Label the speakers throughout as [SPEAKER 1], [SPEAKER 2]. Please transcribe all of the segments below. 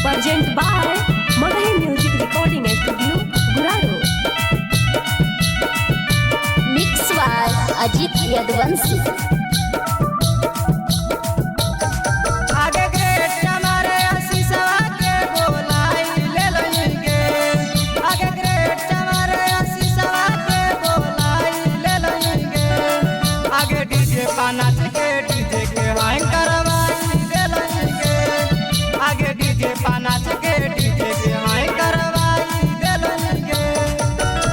[SPEAKER 1] Present by Magahi Music Recording Studio, Guraro.
[SPEAKER 2] Mix by Ajit Yadvanshi.
[SPEAKER 3] आगे great हमारे आशीषवा के बोलाई ले लेंगे। आगे ग्रेट हमारे आशीषवा के बोलाई ले लेंगे। आगे डीजे नाच के डीजे के हाई करवाई ले लेंगे। आगे डीजे नाच के डीजे के हाई करवाई ले लेंगे।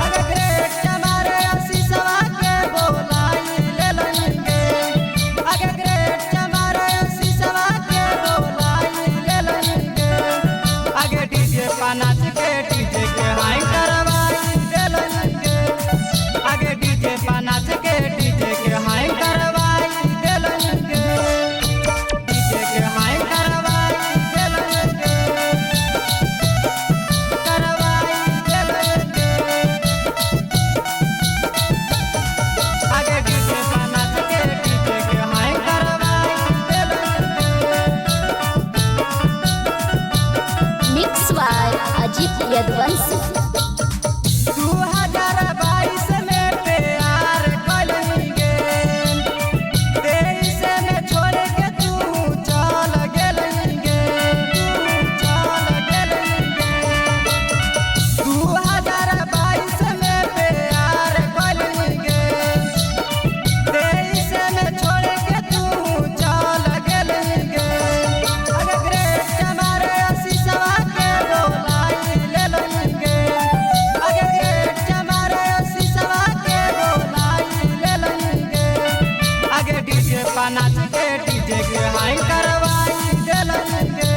[SPEAKER 3] आगे ग्रेट हमारे आशीषवा के बोलाई ले लेंगे। आगे ग्रेट हमारे आशीषवा के बोलाई ले लेंगे। आगे डीजे नाच के डीजे के हाई करवाई ले लेंगे। आगे डीजे नाच के डीजे के हाई करवाई ले लेंगे। डीजे के हाई करवाई ले लेंगे। करवाई ले लेंगे। आगे डीजे नाच के डीजे के हाई करवाई ले लेंगे।
[SPEAKER 2] Mix by Ajit Yaduvanshi.
[SPEAKER 3] 2022 में प्यार करेंगे। 23 में छोड़ के तू चल गेलेंगे। तू चल गेलेंगे। 2022 में प्यार करेंगे। 23 में छोड़ के तू चल गेलेंगे। अगर ग्रेट हमारे आशीषवा के बोलाई ले लेंगे। आगे ग्रेट हमारे आशीषवा के बोलाई ले लेंगे। आगे डीजे नाच के डीजे के हाई करवाई ले लेंगे।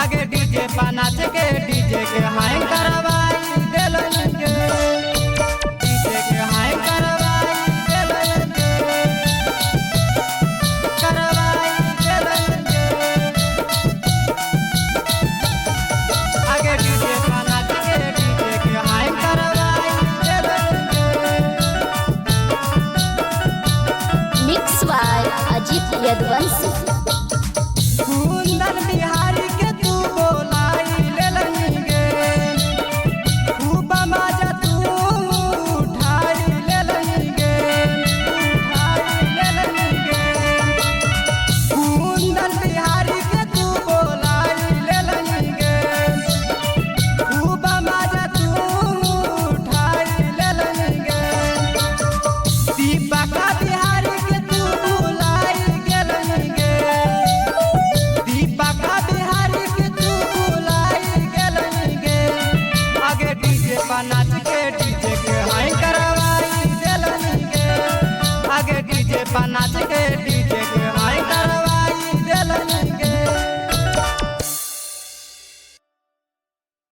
[SPEAKER 3] आगे डीजे नाच के डीजे के हाई करवाई ले लेंगे। डीजे के हाई करवाई ले लेंगे। करवाई ले लेंगे। आगे डीजे नाच के डीजे के हाई करवाई ले लेंगे।
[SPEAKER 2] Mix by Ajit Yadavanshi.
[SPEAKER 3] कुंदन बिहारी के तू बोलाई ले लेंगे। खूब मजा तू उठाई ले लेंगे। उठाई ले लेंगे। कुंदन बिहारी के तू बोलाई ले लेंगे। खूब मजा तू उठाई ले लेंगे। दीपक बिहारी के तू बुलाई गेलेंगे। दीपक बिहारी के तू बुलाई गेलेंगे। आगे डीजे नाच के डीजे के हाई करवाई ले लेंगे। आगे डीजे नाच के